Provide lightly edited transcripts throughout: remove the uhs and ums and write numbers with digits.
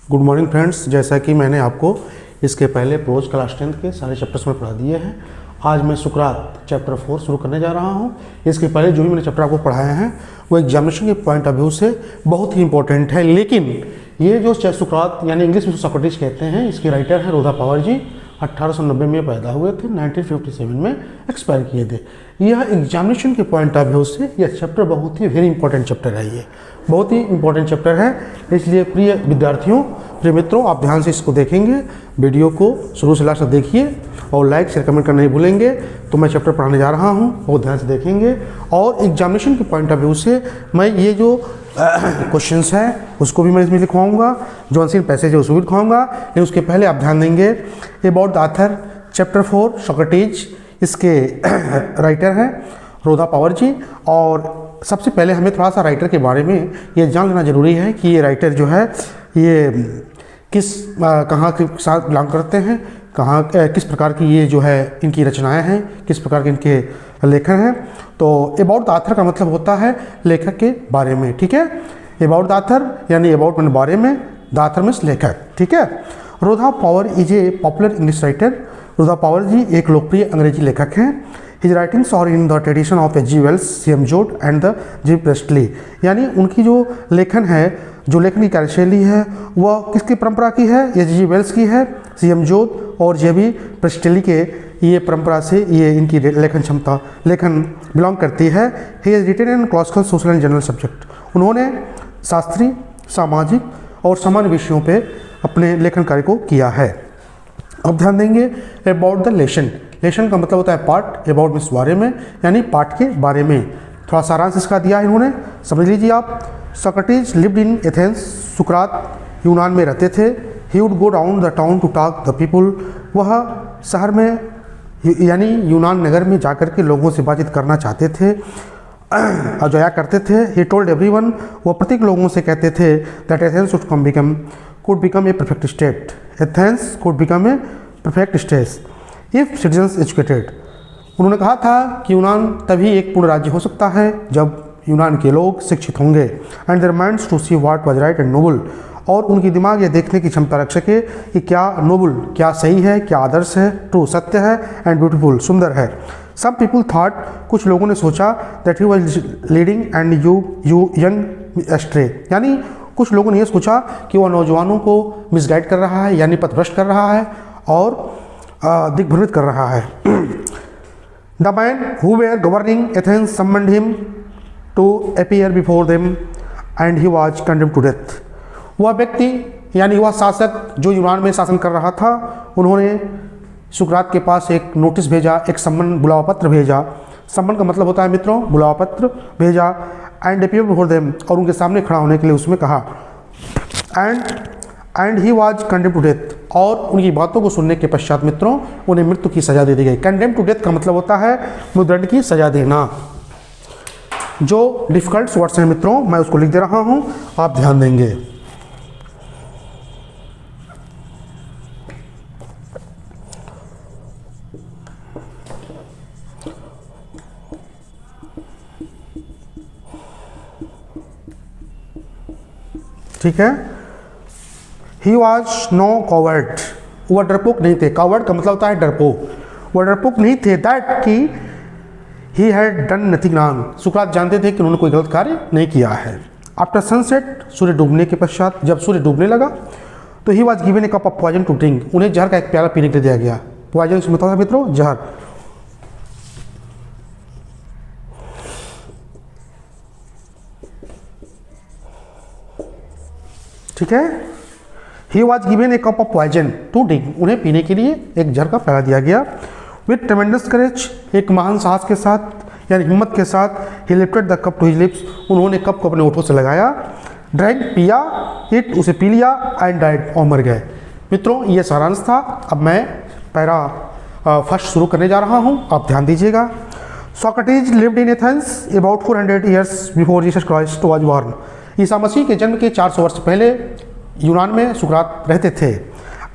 Good morning friends. जैसा कि मैंने आपको इसके पहले प्रोज क्लास 10 के सारे चैप्टर्स में पढ़ा दिए हैं, आज मैं सुकरात चैप्टर 4 शुरू करने जा रहा हूं। इसके पहले जो भी मैंने चैप्टर आपको पढ़ाए हैं वो एग्जामिनेशन के पॉइंट ऑफ व्यू से बहुत ही इंपॉर्टेंट है। लेकिन ये जो सुकरात यानी इंग्लिश में सोक्रेटिस कहते हैं, इसके राइटर हैं रोधा पावर जी। 1890 में पैदा हुए थे, 1957 में एक्सपायर किए थे। यह एग्जामिनेशन के पॉइंट ऑफ व्यू से यह चैप्टर बहुत ही वेरी इंपॉर्टेंट चैप्टर है। ये बहुत ही इंपॉर्टेंट चैप्टर है, इसलिए प्रिय विद्यार्थियों, प्रिय मित्रों, आप ध्यान से इसको देखेंगे। वीडियो को शुरू से लास्ट तक देखिए और लाइक शेयर कमेंट करना नहीं भूलेंगे। तो मैं चैप्टर पढ़ाने जा रहा हूँ, बहुत ध्यान से देखेंगे। और एग्जामिनेशन के पॉइंट ऑफ व्यू से मैं ये जो क्वेश्चंस हैं उसको भी मैं इसमें लिखवाऊंगा, जो अनसीन पैसेज है उसको भी लिखवाऊंगा। लेकिन उसके पहले आप ध्यान देंगे about the author chapter 4 Socrates, इसके राइटर हैं रोधा पावर जी। और सबसे पहले हमें थोड़ा सा राइटर के बारे में ये जान लेना जरूरी है कि ये राइटर जो है ये कहाँ के साथ बिलोंग करते हैं, किस प्रकार की ये जो है इनकी रचनाएं हैं, किस प्रकार के इनके लेखन हैं। तो अबाउट द ऑथर का मतलब होता है लेखक के बारे में, ठीक है। अबाउट द ऑथर यानी अबाउट मैंने बारे में, द ऑथर मीन्स लेखक, ठीक है। Rhoda Power is a popular English writer. Rhoda Power ji एक लोकप्रिय अंग्रेजी लेखक हैं। His writings are in the tradition of H.G. Wells, C.M. जोड एंड द J. प्रेस्टली। यानी उनकी जो लेखन है, जो लेखन की कार्यशैली है, वह किसकी परंपरा की है? H.G. वेल्स की है, C.M. जोड और J.B. प्रेस्टली के ये परंपरा से ये इनकी लेखन बिलोंग करती है। He is written in classical, social and general subject. उन्होंने शास्त्रीय, सामाजिक और सामान्य विषयों पे अपने लेखन कार्य को किया है। अब ध्यान देंगे अबाउट द लेसन। लेसन का मतलब होता है पार्ट, अबाउट मीन्स बारे में, यानी पार्ट के बारे में। थोड़ा सारांश इसका दिया है इन्होंने, समझ लीजिए आप। Socrates lived in Athens. सुकरात यूनान में रहते थे। He would go down the town to talk the people. वह शहर में यानी यूनान नगर में जाकर के लोगों से बातचीत करना चाहते थे और जाया करते थे। ही टोल्ड एवरीवन, वह प्रत्येक लोगों से कहते थे that Athens could become a perfect state. Athens could become a perfect state if citizens educated. उन्होंने कहा था कि यूनान तभी एक पूर्ण राज्य हो सकता है जब यूनान के लोग शिक्षित होंगे। And their minds to see what was right and noble, और उनकी दिमाग ये देखने की क्षमता रख सके कि क्या नोबल, क्या सही है, क्या आदर्श है, ट्रू सत्य है, एंड ब्यूटीफुल सुंदर है। सम पीपल थॉट, कुछ लोगों ने सोचा, that he was leading and you young ashtray, यानी कुछ लोगों ने यह सोचा कि वह नौजवानों को मिसगाइड कर रहा है, यानी पथभ्रष्ट कर रहा है और दिग्भ्रमित कर रहा है। The man who were governing Athens summoned him to appear before them and he was condemned to death. वह व्यक्ति यानी वह शासक जो यूनान में शासन कर रहा था, उन्होंने सुकरात के पास एक नोटिस भेजा, एक सम्मन बुलावा पत्र भेजा। सम्मन का मतलब होता है मित्रों बुलावा पत्र भेजा। एंड अपीयर बिफोर देम, और उनके सामने खड़ा होने के लिए उसमें कहा। And he was condemned to death, और उनकी बातों को सुनने के पश्चात मित्रों उन्हें मृत्यु की सजा दे दी गई। कंडेम्ड टू डेथ का मतलब होता है मृत्युदंड की सजा देना। जो डिफिकल्ट वर्ड्स हैं मित्रों, मैं उसको लिख दे रहा हूं, आप ध्यान देंगे। ठीक है। ही वॉज नो कॉवर्ड, वह डरपोक नहीं थे। कॉवर्ड का मतलब होता है डरपोक, वह डरपोक नहीं थे। दैट कि ही हैड डन नथिंग रॉन्ग, सुकरात जानते थे कि उन्होंने कोई गलत कार्य नहीं किया है। आफ्टर सनसेट, सूर्य डूबने के पश्चात, जब सूर्य डूबने लगा तो he was given a cup of poison to drink, उन्हें जहर का एक प्याला पीने के लिए दिया गया। पॉइजन से मतलब है मित्रों जहर, ठीक है। He was given a cup of poison to drink, उन्हें पीने के लिए एक जहर का प्याला दिया गया। विथ ट्रेमेंडस करेज, एक महान साहस के साथ यानी हिम्मत के साथ, he lifted the cup to his lips, उन्होंने कप को अपने ओठों से लगाया। ड्रैंक, पिया, इट, उसे पी लिया, एंड डाइड, और मर गए। मित्रों ये सारांश था। अब मैं पैरा फर्स्ट शुरू करने जा रहा हूँ, आप ध्यान दीजिएगा। Socrates lived in Athens about 400 years before Jesus Christ was born. ईसा मसीह के जन्म के 400 वर्ष पहले यूनान में सुकरात रहते थे।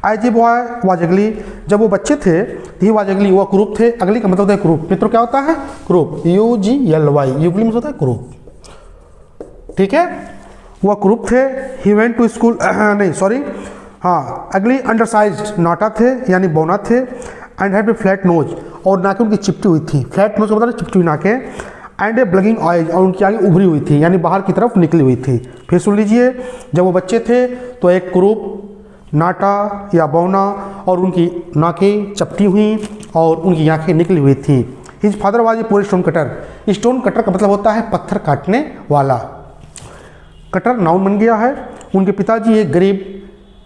एज ए बॉय वाज अगली, जब वो बच्चे थे ही वाज अगली, वह कुरूप थे। अगली का मतलब होता है कुरूप। मित्रों क्या होता है कुरूप, UGLY, यूगली में होता है कुरूप, ठीक है। वह कुरूप थे। ही वेंट टू स्कूल, नहीं सॉरी, हाँ, अगली अंडरसाइज्ड नाटा थे यानी बौना थे। And had a flat knows, और नाकें उनकी चिपटी हुई थी। फ्लैट नोज मतलब चिपटी हुई नाकें। एंड ए ब्लगिंग आइज, और उनकी आगे उभरी हुई थी यानी बाहर की तरफ निकली हुई थी। फिर सुन लीजिए, जब वो बच्चे थे तो एक कुरूप, नाटा या बौना, और उनकी नाकें चपटी हुई और उनकी आँखें निकली हुई थी। हिज फादर वाज ए पूरे स्टोन कटर। स्टोन कटर का मतलब होता है पत्थर काटने वाला। कटर नाउन बन गया है। उनके पिताजी एक गरीब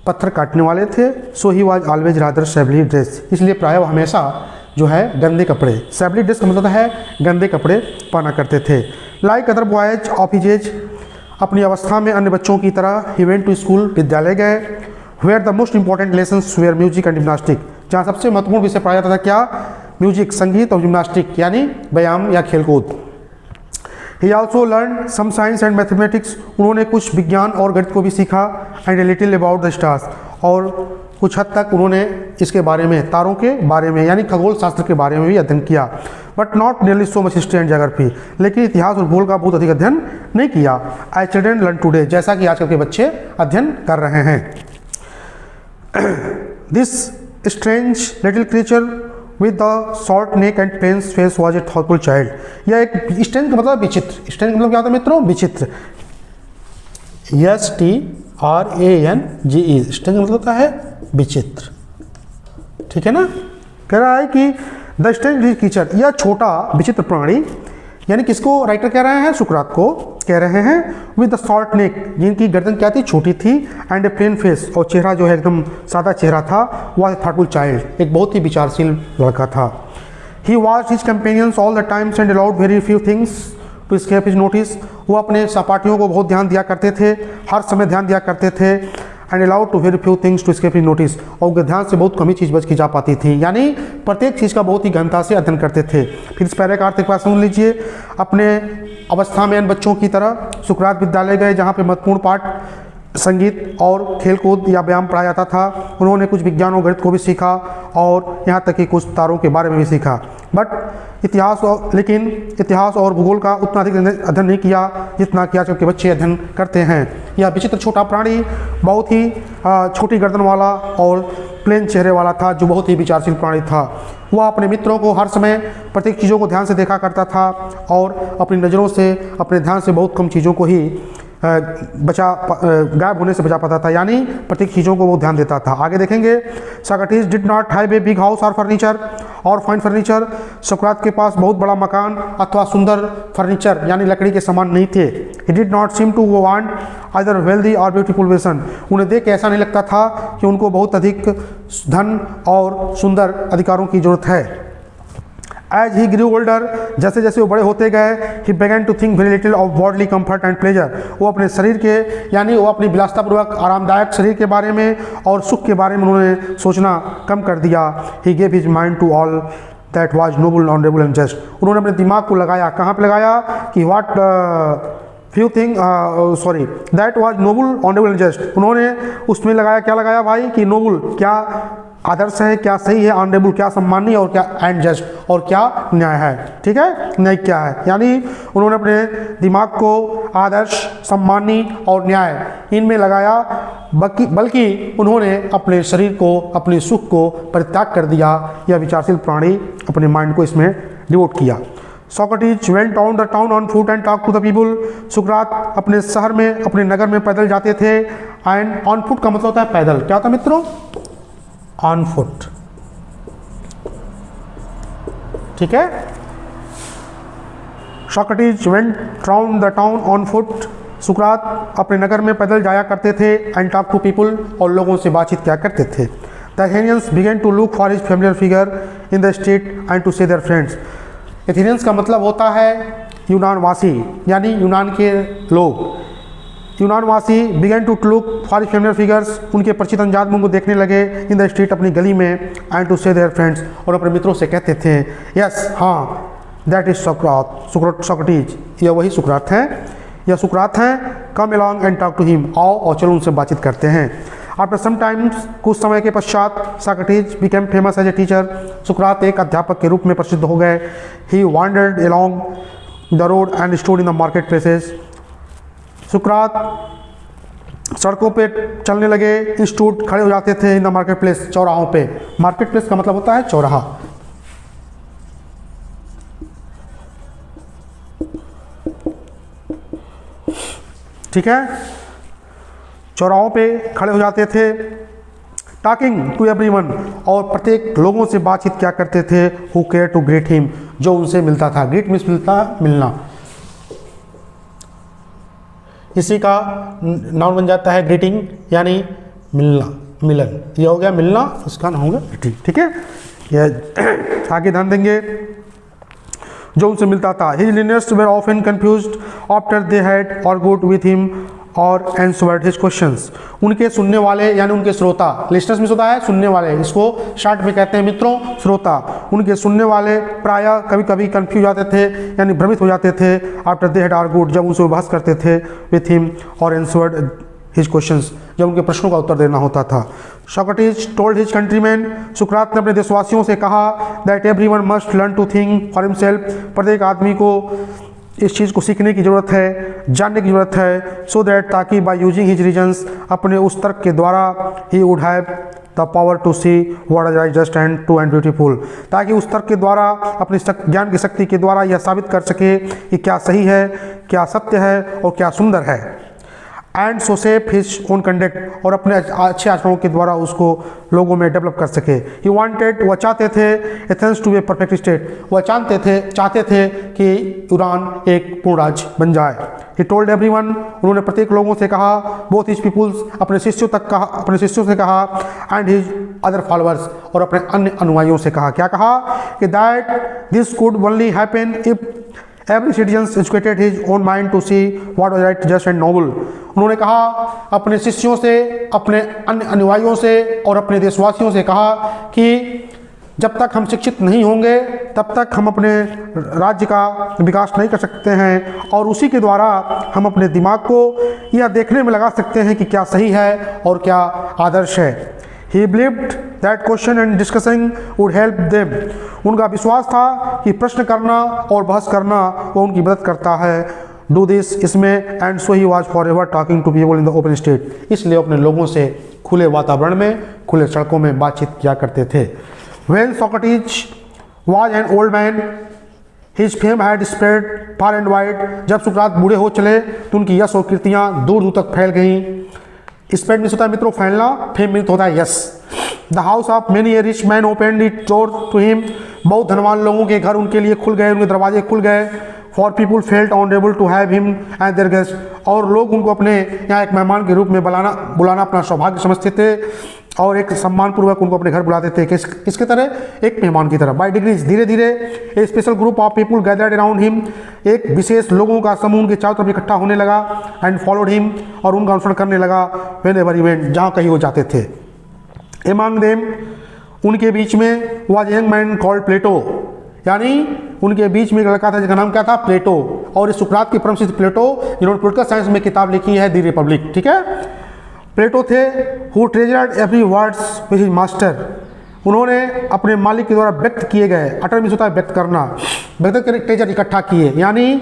पत्थर काटने वाले थे। So he was always rather shabbily dress, इसलिए प्राय वो हमेशा जो है गंदे कपड़े, शैबली ड्रेस का मतलब है गंदे कपड़े पहना करते थे। Like other boys of his age, अपनी अवस्था में अन्य बच्चों की तरह ही वेंट टू स्कूल, विद्यालय गए। Where the most important lessons were music and gymnastic, जहाँ सबसे महत्वपूर्ण विषय पढ़ाया जाता था क्या? म्यूजिक, संगीत, और जिम्नास्टिक यानी व्यायाम या खेलकूद। He also learn some science and mathematics, उन्होंने कुछ विज्ञान और गणित को भी सीखा। And a little about the stars, और कुछ हद तक उन्होंने इसके बारे में, तारों के बारे में यानी खगोल शास्त्र के बारे में भी अध्ययन किया। But not nearly so much history and geography, लेकिन इतिहास और भूगोल का बहुत अधिक अध्ययन नहीं किया। एज चिल्ड्रन लर्न टुडे, जैसा कि आजकल के बच्चे अध्ययन कर रहे हैं। This strange little creature with the short neck and plain face was a thoughtful child, यह एक स्ट्रेंज का मतलब विचित्र, स्ट्रेंज का मतलब क्या होता है मित्रों? विचित्र। STRANGE, स्ट्रेंज का मतलब होता है विचित्र, ठीक है ना। कह रहा है कि द स्ट्रेंज क्रीचर, यह छोटा विचित्र प्राणी, यानी किसको राइटर कह रहे हैं? सुकरात को कह रहे हैं। विद द शॉर्ट नेक, जिनकी गर्दन क्या थी? छोटी थी। एंड ए प्लेन फेस, और चेहरा जो है एकदम सादा चेहरा था। वह थॉटफुल चाइल्ड, एक बहुत ही विचारशील लड़का था। He watch his companions all the times and allowed very few things to escape his notice, वो अपने सहपाठियों को बहुत ध्यान दिया करते थे, हर समय ध्यान दिया करते थे। And allowed to very few things to escape his notice, और उनके ध्यान से बहुत कम ही चीज़ बच की जा पाती थी, यानी प्रत्येक चीज़ का बहुत ही गहनता से अध्ययन करते थे। फिर इस पैरे का अर्थ एक बार सुन लीजिए। अपने अवस्था में अन्य बच्चों की तरह सुकरात विद्यालय गए, जहाँ पे महत्वपूर्ण पाठ संगीत और खेलकूद या व्यायाम पढ़ाया जाता था। उन्होंने कुछ विज्ञान और गणित को भी सीखा, और यहाँ तक कि कुछ तारों के बारे में भी सीखा। लेकिन इतिहास और भूगोल का उतना अधिक अध्ययन नहीं किया जितना कि आजकल के बच्चे अध्ययन करते हैं। यह विचित्र छोटा प्राणी बहुत ही छोटी गर्दन वाला और प्लेन चेहरे वाला था, जो बहुत ही विचारशील प्राणी था। वह अपने मित्रों को हर समय प्रत्येक चीज़ों को ध्यान से देखा करता था, और अपनी नज़रों से, अपने ध्यान से बहुत कम चीज़ों को ही गायब होने से बचा पाता था, यानी प्रत्येक चीज़ों को वो ध्यान देता था। आगे देखेंगे, Socrates did not have a big house और फर्नीचर और फाइन फर्नीचर, सुकरात के पास बहुत बड़ा मकान अथवा सुंदर फर्नीचर यानी लकड़ी के सामान नहीं थे। He did not seem to want either wealthy और ब्यूटीफुल वेसन, उन्हें देख के ऐसा नहीं लगता था कि उनको बहुत अधिक धन और सुंदर अधिकारों की जरूरत है। एज ही ग्रू ओल्डर, जैसे जैसे वो बड़े होते गए, he began to think very little of bodily comfort and pleasure, वो अपने शरीर के यानी वो अपनी विलासतापूर्वक आरामदायक शरीर के बारे में और सुख के बारे में उन्होंने सोचना कम कर दिया। He gave his mind to all that was noble honourable and just, उन्होंने अपने दिमाग को लगाया, कहाँ पे लगाया? कि what few thing that was noble honourable and just, उन्होंने उसमें लगाया, क्या लगाया भाई? कि नोबल क्या आदर्श है, क्या सही है, ऑनरेबल क्या सम्माननीय, और क्या एंड जस्ट, और क्या न्याय है, ठीक है, न्याय क्या है। यानी उन्होंने अपने दिमाग को आदर्श, सम्माननीय और न्याय इनमें लगाया, बल्कि उन्होंने अपने शरीर को, अपने सुख को परित्याग कर दिया। यह विचारशील प्राणी अपने माइंड को इसमें डिवोट किया। Socrates went on the town on foot and talk to the people, सुकरात अपने शहर में, अपने नगर में पैदल जाते थे। एंड ऑन फुट का मतलब होता है पैदल, क्या होता है मित्रों? ऑन फुट, ठीक है। Socrates went round the town on foot, सुकरात अपने नगर में पैदल जाया करते थे। एंड टॉक टू पीपल, और लोगों से बातचीत किया करते थे। The Athenians began to look for his familiar figure in the street and to see their friends, Athenians का मतलब होता है यूनानवासी, यानी यूनान के लोग। यूनानवासी began to look for his familiar figures, उनके परिचित अनजान मुंह को देखने लगे। इन द स्ट्रीट, अपनी गली में। एंड टू से देयर फ्रेंड्स, और अपने मित्रों से कहते थे, यस हाँ, दैट इज सोक्रेटिस, यह वही सुकरात हैं, यह सुकरात हैं। Come along and talk to him, आओ और चलो उनसे बातचीत करते हैं। आफ्टर सम टाइम्स, कुछ समय के पश्चात, Socrates became famous as a teacher, सुकरात एक अध्यापक के रूप में प्रसिद्ध हो गए। He wandered along the road and stood in the market places, सुकरात सड़कों पे चलने लगे, इंस्टीट्यूट खड़े हो जाते थे इन द मार्केट प्लेस, चौराहों पे। मार्केट प्लेस का मतलब होता है चौराहा। ठीक है, चौराहों पे खड़े हो जाते थे। टॉकिंग टू एवरीवन, और प्रत्येक लोगों से बातचीत क्या करते थे, who care to greet him, जो उनसे मिलता था। ग्रीट मीन्स मिलना। इसी का नाउन बन जाता है ग्रीटिंग, यानी मिलना, मिलन। ये हो गया मिलना, इसका नाम होगा ग्रीटिंग। ठीक है, ये आगे ध्यान देंगे। जो उनसे मिलता था। His listeners were often confused after they had argued with him और आंसर्ड हिज क्वेश्चंस। उनके सुनने वाले यानी उनके श्रोता, लिसनर्स में होता है सुनने वाले, इसको शॉर्ट में कहते हैं मित्रों श्रोता। उनके सुनने वाले प्रायः कभी कभी कंफ्यूज जाते थे यानी भ्रमित हो जाते थे। आफ्टर दे हैड आर्ग्यूड, जब उनसे बहस करते थे, विथ हिम और आंसर्ड हिज क्वेश्चंस, जब उनके प्रश्नों का उत्तर देना होता था। सोक्रेटिस टोल्ड हिज कंट्रीमैन, सुकरात ने अपने देशवासियों से कहा, that everyone must learn to think for himself, प्रत्येक आदमी को इस चीज़ को सीखने की ज़रूरत है, जानने की ज़रूरत है। सो दैट, ताकि बाय यूजिंग हिज रीजन्स, अपने उस तर्क के द्वारा, he would have the power to see what is right, just and true and beautiful, ताकि उस तर्क के द्वारा, अपने ज्ञान की शक्ति के द्वारा यह साबित कर सके कि क्या सही है, क्या सत्य है और क्या सुंदर है। And so safe his own conduct, और अपने अच्छे आचरणों के द्वारा उसको लोगों में डेवलप कर सके। ही वांटेड, वह चाहते थे, Athens to be a perfect state, वह चाहते थे कि ईरान एक पूर्ण राज्य बन जाए। ही टोल्ड एवरीवन, उन्होंने प्रत्येक लोगों से कहा, बोथ हिज पीपुल्स, अपने शिष्यों से कहा, एंड हिज अदर फॉलोअर्स, और अपने अन्य अनुयायियों से कहा। क्या कहा कि that this could only happen if every citizen educated his own mind to see what was right, just and noble. उन्होंने कहा, अपने शिष्यों से, अपने अन्य अनुयायियों से और अपने देशवासियों से कहा कि जब तक हम शिक्षित नहीं होंगे तब तक हम अपने राज्य का विकास नहीं कर सकते हैं, और उसी के द्वारा हम अपने दिमाग को यह देखने में लगा सकते हैं कि क्या सही है और क्या आदर्श है। He believed that question and discussing would help them. उनका विश्वास था कि प्रश्न करना और बहस करना वो उनकी मदद करता है। Do this, इसमें, and so he was forever talking to people in the open street. इसलिए अपने लोगों से खुले वातावरण में, खुले सड़कों में बातचीत किया करते थे। When Socrates was an old man, his fame had spread far and wide. जब सुकरात बूढ़े हो चले तो उनकी यश और कीर्तियाँ दूर दूर तक फैल गईं। स्प्रेड मीन्स होता है मित्रों फैलना, फेम मीन्स होता है यश। The house of many a rich man opened it door to him, बहुत धनवान लोगों के घर उनके लिए खुल गए, उनके दरवाजे खुल गए। For people felt honourable to have him and their guest, और लोग उनको अपने यहाँ एक मेहमान के रूप में बुलाना अपना सौभाग्य समझते थे और एक सम्मानपूर्वक उनको अपने घर बुलाते थे। किसके तरह? एक मेहमान की तरह। बाय डिग्रीज, धीरे धीरे, a special group of people gathered around him, एक विशेष लोगों का समूह उनके चारों तरफ इकट्ठा होने लगा। एंड फॉलोड हिम, और उनका अनुसरण करने लगा। व्हेन एवर ही वेंट, जहाँ कहीं वो जाते थे। एमंग देम, उनके बीच में, वाज यंग मैन कॉल्ड प्लेटो, यानी उनके बीच में एक लड़का था जिसका नाम क्या था? प्लेटो। और इस सुकरात के परम सिद्ध प्लेटो, जिन्होंने पॉलिटिकल साइंस में किताब लिखी है दी रिपब्लिक। ठीक है, प्लेटो थे who treasured every words with his master, उन्होंने अपने मालिक के द्वारा व्यक्त किए गए, अटर मीन्स होता है व्यक्त करना, व्यक्त करके ट्रेजर इकट्ठा किए। यानी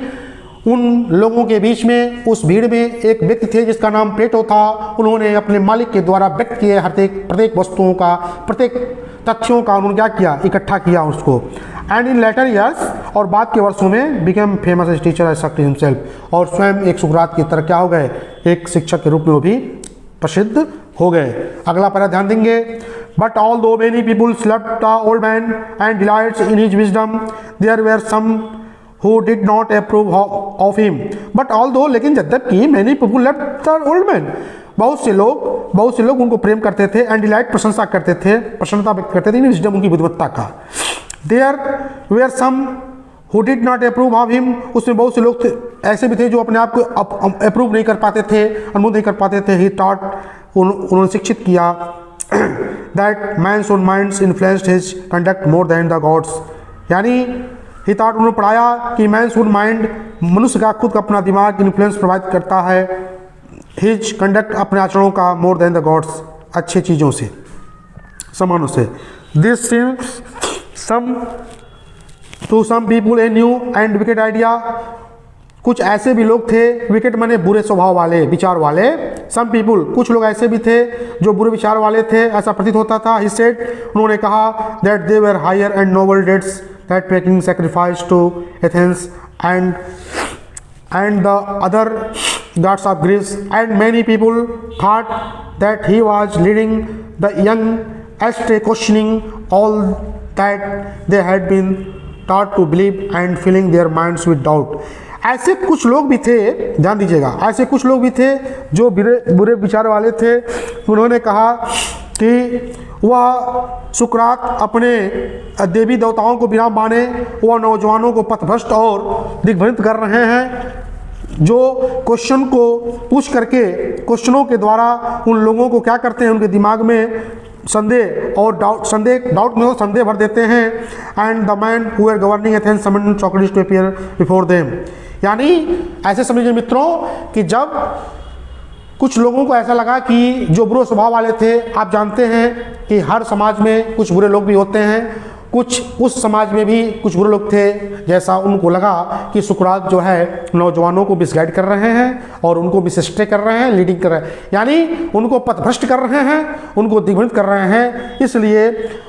उन लोगों के बीच में, उस भीड़ में एक व्यक्ति थे जिसका नाम प्लेटो था। उन्होंने अपने मालिक के द्वारा व्यक्त किए प्रत्येक वस्तुओं का, प्रत्येक तथ्यों का उन्होंने क्या किया? इकट्ठा किया उसको। एंड इन लेटर ईयर्स, और बाद के वर्षों में, became famous as teacher as Socrates himself, और स्वयं एक सुकरात की तरह क्या हो गए? एक शिक्षक के रूप में वो भी प्रसिद्ध हो गए। अगला पैरा ध्यान देंगे। But although many people loved the old man and delights in his wisdom, there were some who did not approve of him. But although, लेकिन यद्यपि many people loved the old man, बहुत से लोग उनको प्रेम करते थे। And delight, प्रशंसा करते थे, प्रसन्नता व्यक्त करते थे विजडम, उनकी बुद्धिमत्ता का। There were some who did not approve of him, उसमें बहुत से लोग ऐसे भी थे जो अपने आप को अप्रूव नहीं कर पाते थे, अनुमोदन नहीं कर पाते थे। ही taught, उन्होंने शिक्षित किया, that man's own minds influenced his conduct more than the gods, यानी ही थॉट, उन्होंने पढ़ाया कि मैंस ओन माइंड, मनुष्य का खुद का अपना दिमाग इन्फ्लुएंस प्रोवाइड करता है, हिज कंडक्ट, अपने आचरणों का, मोर देन द गॉड्स, अच्छे चीज़ों से, समानों से। This seems some to some people a new and wicked idea, कुछ ऐसे भी लोग थे, विकेट माने बुरे स्वभाव वाले, विचार वाले, सम पीपुल, कुछ लोग ऐसे भी थे जो बुरे विचार वाले थे, ऐसा प्रतीत होता था। ही सेड, उन्होंने कहा that they were higher and noble deities that making sacrifice to Athens and the other gods of Greece, and many people thought that he was leading the young astray, questioning all that they had been taught to believe and filling their minds with doubt. ऐसे कुछ लोग भी थे, ध्यान दीजिएगा, ऐसे कुछ लोग भी थे जो बुरे विचार वाले थे। उन्होंने कहा कि वह सुकरात अपने देवी देवताओं को बिना माने वह नौजवानों को पथभ्रष्ट और दिग्भ्रमित कर रहे हैं, जो क्वेश्चन को पूछ करके क्वेश्चनों के द्वारा उन लोगों को क्या करते हैं, उनके दिमाग में संदेह और डाउट में संदेह भर देते हैं। And the man who are governing Athens summoned Socrates to appear before them. यानी ऐसे समझिए मित्रों कि जब कुछ लोगों को ऐसा लगा कि जो बुरे स्वभाव वाले थे, आप जानते हैं कि हर समाज में कुछ बुरे लोग भी होते हैं, कुछ उस समाज में भी कुछ बुरे लोग थे, जैसा उनको लगा कि सुकरात जो है नौजवानों को मिसगाइड कर रहे हैं और उनको मिसस्टे कर रहे हैं, लीडिंग कर रहे हैं, यानी उनको पथभ्रष्ट कर रहे हैं, उनको दिग्भ्रमित कर रहे हैं। इसलिए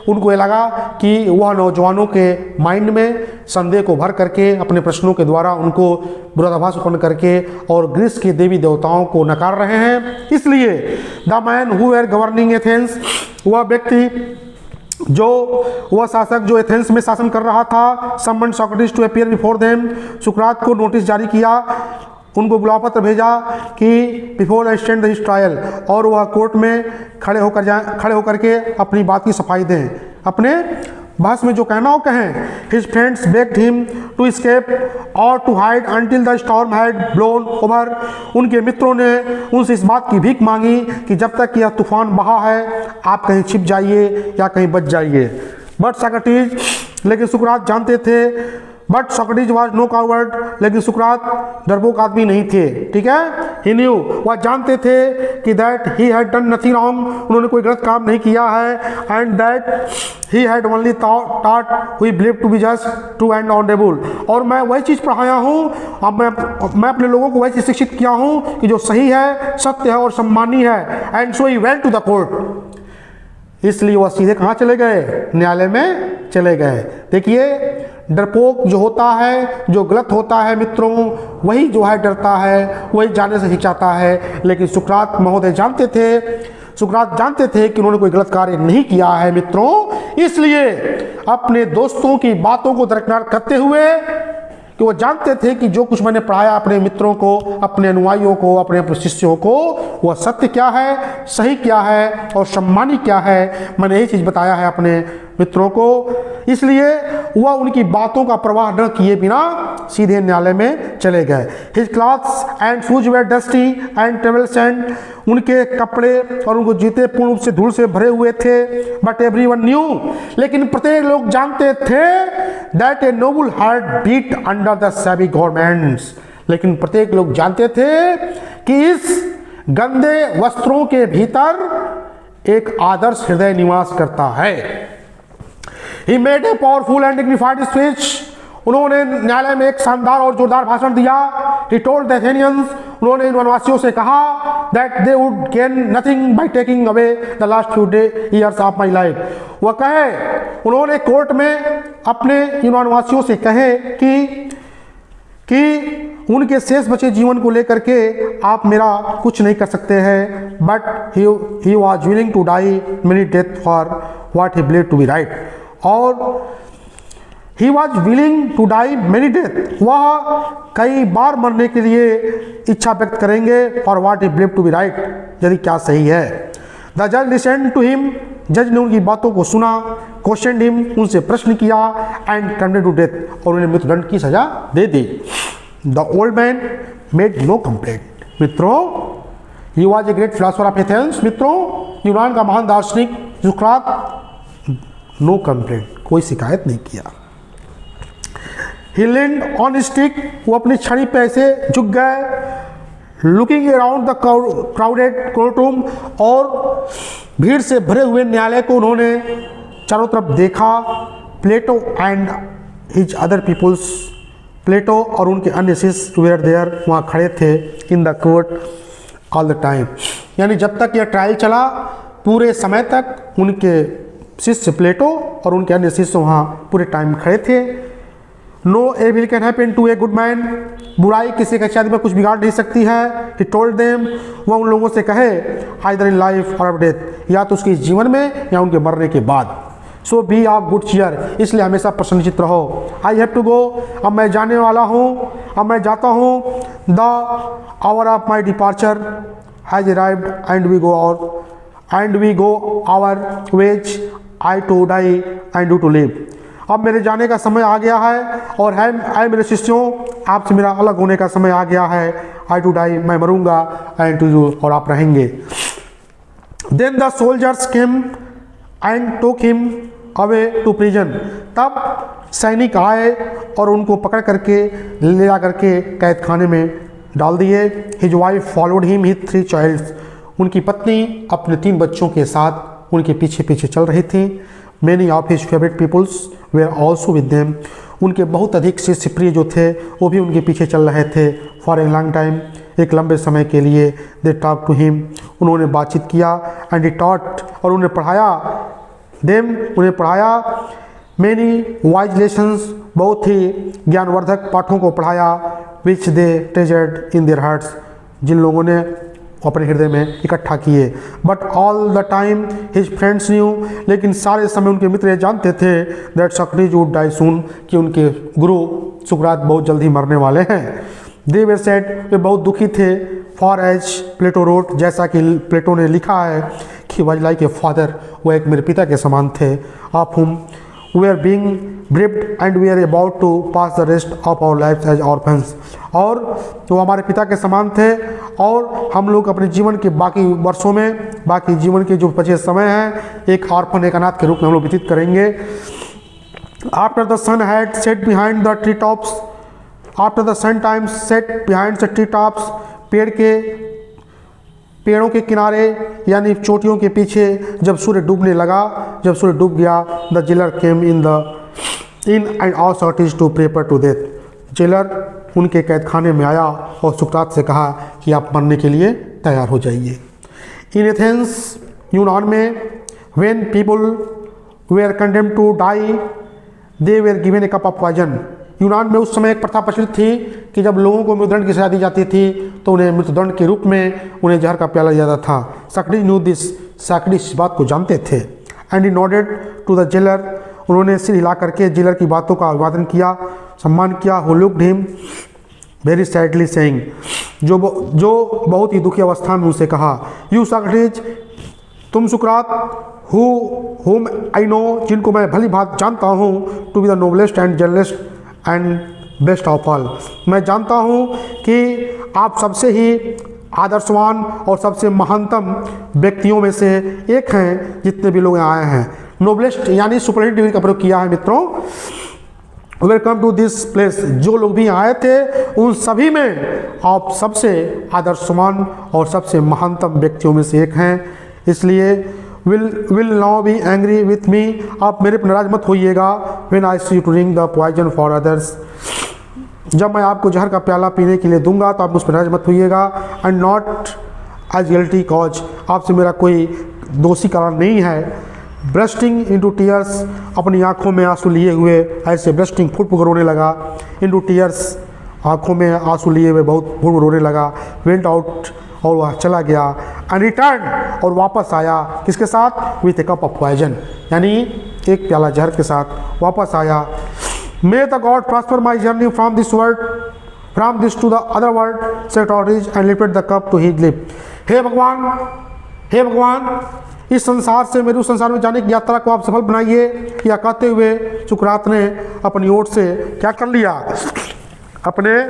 उनको ये लगा कि वह नौजवानों के माइंड में संदेह को भर करके अपने प्रश्नों के द्वारा उनको विरोधाभास उत्पन्न करके और ग्रीस के देवी देवताओं को नकार रहे हैं। इसलिए the man who were governing Athens, वह व्यक्ति जो वह शासक जो एथेंस में शासन कर रहा था, summoned Socrates to appear before them, सुकरात को नोटिस जारी किया, उनको बुलाव पत्र भेजा कि बिफोर स्टैंड हिज ट्रायल, और वह कोर्ट में खड़े होकर के अपनी बात की सफाई दें, अपने बहस में जो कहना हो कहें। His friends begged him to escape और to hide until the storm had blown over. उनके मित्रों ने उनसे इस बात की भीख मांगी कि जब तक यह तूफान बहा है आप कहीं छिप जाइए या कहीं बच जाइए। बट सोक्रेटिस, लेकिन सुकरात जानते थे, but Socrates was no coward, लेकिन सुकरात डरपोक आदमी नहीं थे, ठीक है। ही न्यू, वह जानते थे कि that he had done nothing wrong, उन्होंने कोई गलत काम नहीं किया है, and that he had only taught we believe to be just true and honourable, और मैं वही चीज़ पढ़ाया हूँ, अब मैं अपने लोगों को वही चीज़ शिक्षित किया हूँ कि जो सही है, सत्य है और सम्मानीय है। And so he went to the court, इसलिए वह सीधे कहाँ चले गए, न्यायालय में चले गए। देखिए डरपोक जो होता है, जो गलत होता है मित्रों, वही जो है डरता है, वही जाने से हिचकाता है। लेकिन सुकरात महोदय जानते थे कि उन्होंने कोई गलत कार्य नहीं किया है मित्रों, इसलिए अपने दोस्तों की बातों को दरकिनार करते हुए, कि वो जानते थे कि जो कुछ मैंने पढ़ाया अपने मित्रों को, अपने अनुयायियों को, अपने शिष्यों को, वह सत्य क्या है, सही क्या है और सम्मानी क्या है, मैंने यही चीज़ बताया है अपने मित्रों को। इसलिए वह उनकी बातों का प्रवाह न किए बिना सीधे न्यायालय में चले गए। His clothes and shoes were dusty and travel sand, उनके कपड़े और उनको जूते पूर्ण रूप से धूल से भरे हुए थे। बट एवरीवन न्यू, लेकिन प्रत्येक लोग जानते थे that a noble heart beat under the savvy governments, लेकिन प्रत्येक लोग जानते थे कि इस गंदे वस्त्रों के भीतर एक आदर्श हृदय निवास करता है। He made a powerful and dignified speech, उन्होंने न्यायालय में एक शानदार और जोरदार भाषण दिया। He told the Athenians, उन्होंने इन वनवासियों से कहा that they would gain nothing by taking away the last few years of my life। वह कहे, उन्होंने कोर्ट में अपने इन वनवासियों से कहे कि उनके शेष बचे जीवन को लेकर के आप मेरा कुछ नहीं कर सकते हैं। But he was willing to die many death for what he believed to be right, और he was willing to die many death, वह कई बार मरने के लिए इच्छा व्यक्त करेंगे for what he believe to be right, यदि क्या सही है। द जज लिसन टू हिम, जज ने उनकी बातों को सुना, क्वेश्चन हिम, उनसे प्रश्न किया, एंड कंडेम्ड टू डेथ, और उन्हें मृत्युदंड की सजा दे दी। The old man made no complaint. मित्रों, he was a great philosopher of Athens, मित्रों यूनान का महान दार्शनिक सुकरात, नो कंप्लेंट, कोई शिकायत नहीं किया। He leaned on his stick, वो अपनी छड़ी पे ऐसे झुक गए, looking around the crowded courtroom, और भीड़ से भरे हुए न्यायालय को उन्होंने चारों तरफ देखा। प्लेटो एंड हिज अदर पीपुल्स, प्लेटो और उनके अन्य शिष्य वेयर देयर, वहाँ खड़े थे in the court all the time. यानी जब तक यह ट्रायल चला पूरे समय तक उनके शिष्य प्लेटो और उनके अन्य शिष्य वहाँ पूरे टाइम खड़े थे। No evil can happen to a good man, बुराई किसी के शादी में कुछ बिगाड़ नहीं सकती है। ही टोल्ड देम, वह उन लोगों से कहे आइदर इन लाइफ और डेथ, या तो उसके जीवन में या उनके मरने के बाद। सो बी ऑफ गुड चीयर, इसलिए हमेशा प्रसन्नचित्त रहो। आई हैव टू गो, अब मैं जाने वाला हूँ, अब मैं जाता हूँ। The hour of my departure has arrived and we go our ways, I to die and you to live. अब मेरे जाने का समय आ गया है और है मेरे शिष्यों, आपसे मेरा अलग होने का समय आ गया है। आई टू डाई, मैं मरूंगा, एंड टू यू, और आप रहेंगे। Then the soldiers came and took him away to prison, तब सैनिक आए और उनको पकड़ करके ले जा करके कैद खाने में डाल दिए। His wife followed him his 3 childs, उनकी पत्नी अपने 3 बच्चों के साथ उनके पीछे पीछे चल रही थी। Many of his favourite peoples were also with them, उनके बहुत अधिक शिष्य प्रिय जो थे वो भी उनके पीछे चल रहे थे। फॉर ए लॉन्ग टाइम, एक लंबे समय के लिए। दे टॉक टू हिम, उन्होंने बातचीत किया। एंड ही टॉट, और उन्हें पढ़ाया। देम, उन्हें पढ़ाया। मैनी वाइज लेसन्स, बहुत ही ज्ञानवर्धक पाठों को पढ़ाया। विच दे ट्रेजर्ड इन देयर हार्ट्स, जिन लोगों ने अपने हृदय में इकट्ठा किए। But all the time his friends new, लेकिन सारे समय उनके मित्र ये जानते थे दैट सॉक्रेटिस वुड डाई सून, कि उनके गुरु सुकरात बहुत जल्दी मरने वाले हैं। दे वे सेड, वे बहुत दुखी थे। फॉर एज प्लेटो रोट, जैसा कि प्लेटो ने लिखा है कि वाज लाइक ए फादर, वो एक मेरे पिता के समान थे। Of whom we are being bereaved and we are about to pass the rest of our life as orphans, और वो हमारे पिता के समान थे और हम लोग अपने जीवन के बाकी वर्षों में, बाकी जीवन के जो बचे समय हैं, एक ऑर्फन, एक अनाथ के रूप में हम लोग व्यतीत करेंगे। After the sun had set behind the tree tops, after the sun times set behind the tree tops, पेड़ों के किनारे यानी चोटियों के पीछे जब सूर्य डूबने लगा, जब सूर्य डूब गया, the jailer came in and asked Socrates to prepare to death, jailer उनके कैद खाने में आया और सुकरात से कहा कि आप मरने के लिए तैयार हो जाइए। इन एथेंस, यूनान में, when people were condemned to die they were given a cup of poison, यूनान में उस समय एक प्रथा प्रचलित थी कि जब लोगों को मृत्युदंड की सजा दी जाती थी तो उन्हें मृत्युदंड के रूप में उन्हें जहर का प्याला दिया जाता था। सॉक्रेटिस न्यू दिस, सॉक्रेटिस इस बात को जानते थे। And he nodded to the jailer, उन्होंने सिर हिला करके जेलर की बातों का अभिवादन किया, सम्मान किया। Who looked him very sadly saying, जो बहुत ही दुखी अवस्था में उनसे कहा, यू सॉक्रेटिस, तुम सुकरात, whom I know, जिनको मैं भली भांति जानता हूँ, to be the noblest and gentlest and best of all, मैं जानता हूँ कि आप सबसे ही आदर्शवान और सबसे महानतम व्यक्तियों में से एक हैं जितने भी लोग यहाँ आए हैं। नोबलेस्ट यानी सुपरलेटिव डिग्री का प्रयोग किया है मित्रों। वेलकम टू दिस प्लेस, जो लोग भी आए थे उन सभी में आप सबसे आदर्शवान और सबसे महानतम व्यक्तियों में से एक हैं। इसलिए will now be angry with me, आप मेरे पर नाराज मत होइएगा। when I see you to drink the poison for others, जब मैं आपको जहर का प्याला पीने के लिए दूंगा तो आप मुझ पर नाराज मत होइएगा। and not as guilty cause, आपसे मेरा कोई दोषी कारण नहीं है। bursting into tears, अपनी आंखों में आंसू लिए हुए, ऐसे bursting फुट फुट रोने लगा। into tears, आंखों में आंसू लिए हुए बहुत फुट रोने लगा। went out, और वह चला गया। एंड रिटर्न, और वापस आया, किसके साथ? With a cup of poison, यानी एक प्याला जहर के साथ वापस आया। May the god prosper my journey from this to the other world, said Socrates and lifted the cup to his lip. हे भगवान, हे भगवान, इस संसार से मेरे उस संसार में जाने की यात्रा को आप सफल बनाइए। यह कहते हुए सुकरात ने अपनी ओर से क्या कर लिया? अपने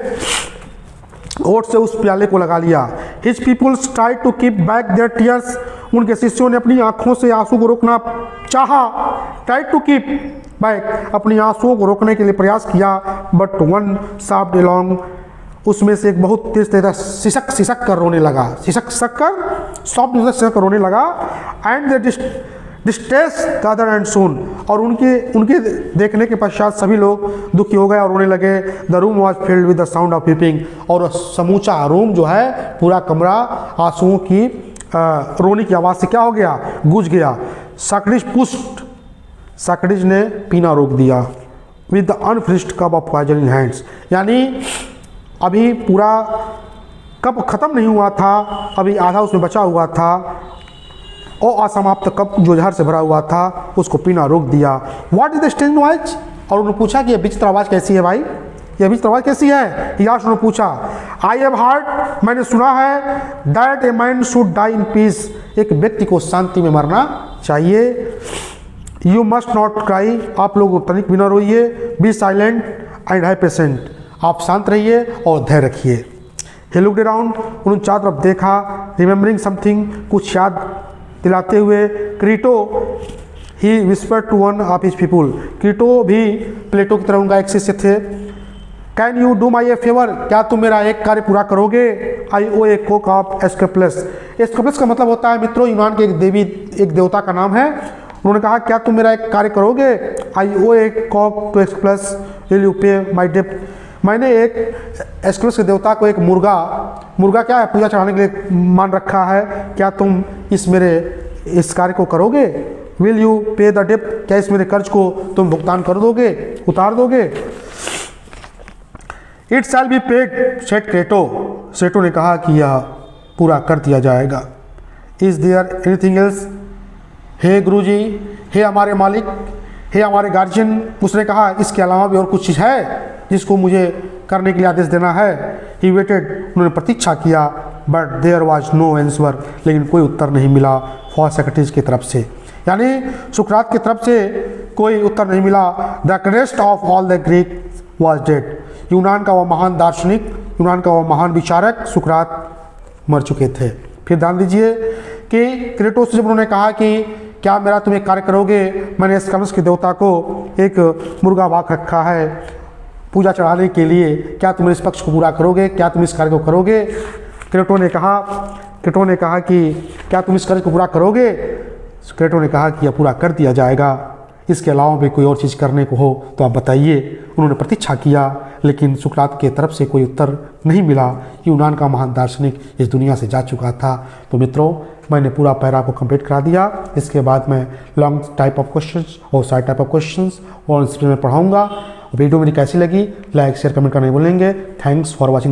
ओठ से उस प्याले को लगा लिया। His peoples try to keep back their tears, उनके शिष्यों ने अपनी आंखों से आंसू को रोकना चाहा। ट्राई टू कीप बैक, अपनी आंसुओं को रोकने के लिए प्रयास किया। बट वन सॉफ्ट अलोंग, उसमें से एक बहुत तेज तेज सिसक सिसक कर रोने लगा, सिसक सिसक कर सॉफ्ट सिसक कर रोने लगा। And they distress the other and soon, और उनके देखने के पश्चात सभी लोग दुखी हो गए और रोने लगे। The room was filled with the sound of weeping, और समूचा रूम जो है, पूरा कमरा आंसुओं की रोने की आवाज़ से क्या हो गया, गूंज गया। साक्रेटिस पुश्ड, साक्रेटिस ने पीना रोक दिया। With the unfinished cup of poison in hands, यानी अभी पूरा कप खत्म नहीं हुआ था, अभी आधा उसमें बचा हुआ था, और असमाप्त कप जो जहर से भरा हुआ था उसको पीना रोक दिया। What is the strange noise, और उन्होंने पूछा कि ये विचित्र आवाज़ कैसी है भाई, ये विचित्र आवाज़ कैसी है। याश ने पूछा, आई हैव हर्ड, मैंने सुना है, that a man should die in peace, एक व्यक्ति को शांति में मरना चाहिए। यू मस्ट नॉट क्राई, आप लोग तनिक भी ना रोइए। Be silent and have patient, आप शांत रहिए और धैर्य रखिए। ही लुक्ड अराउंड, उन्होंने चारों तरफ देखा। रिमेंबरिंग समथिंग, कुछ याद दिलाते हुए। Crito, he whispered to one of his people, Crito भी प्लेटो की तरह उनका एक शिष्य थे। Can you do my a favour, क्या तुम मेरा एक कार्य पूरा करोगे। आई ओ ए कोक ऑफ एस्केप्लस, एस्केप्लस का मतलब होता है मित्रों यूनान के एक देवी, एक देवता का नाम है। उन्होंने कहा क्या तुम मेरा एक कार्य करोगे। आई ओ ए कॉक टू एस्केप्लस, विल यू पे माई डेप्ट, मैंने एक एस्केप्लस के देवता को एक मुर्गा क्या है पूजा चढ़ाने के लिए मान रखा है, क्या तुम इस कार्य को करोगे। विल यू पे द डेप्ट, क्या इस मेरे कर्ज को तुम भुगतान कर दोगे, उतार दोगे। इट शैल बी पेड, सेट क्रेटो, सेटो ने कहा कि यह पूरा कर दिया जाएगा। इज देयर एनीथिंग एल्स, हे गुरुजी, हे हमारे मालिक, हे हमारे गार्जियन, उसने कहा इसके अलावा भी और कुछ चीज़ है जिसको मुझे करने के लिए आदेश देना है। ही वेटेड, उन्होंने प्रतीक्षा किया। But there was no answer, लेकिन कोई उत्तर नहीं मिला फॉर सेक्रेटरीज की तरफ से, यानी सुकरात की तरफ से कोई उत्तर नहीं मिला। The greatest of all the Greek was dead, यूनान का वह महान दार्शनिक, यूनान का वह महान विचारक सुकरात मर चुके थे। फिर ध्यान दीजिए कि क्रेटो से जब उन्होंने कहा कि क्या मेरा तुम एक कार्य करोगे, मैंने एस्केप्लस के देवता को एक मुर्गा बाग रखा है पूजा चढ़ाने के लिए, क्या तुम इस पक्ष को पूरा करोगे, क्या तुम इस कार्य को करोगे। क्रेटो ने कहा कि क्या तुम इस कार्य को पूरा करोगे। क्रेटो ने कहा कि यह पूरा कर दिया जाएगा, इसके अलावा भी कोई और चीज़ करने को हो तो आप बताइए। उन्होंने प्रतीक्षा किया, लेकिन सुकरात के तरफ से कोई उत्तर नहीं मिला। यूनान का महान दार्शनिक इस दुनिया से जा चुका था। तो मित्रों, मैंने पूरा पैरा को कंप्लीट करा दिया। इसके बाद मैं लॉन्ग टाइप ऑफ क्वेश्चंस और शॉर्ट टाइप ऑफ क्वेश्चंस और इंस्टीट्यूट में पढ़ाऊँगा। वीडियो मेरी कैसी लगी, लाइक शेयर कमेंट करना नहीं भूलेंगे। Thanks for watching this.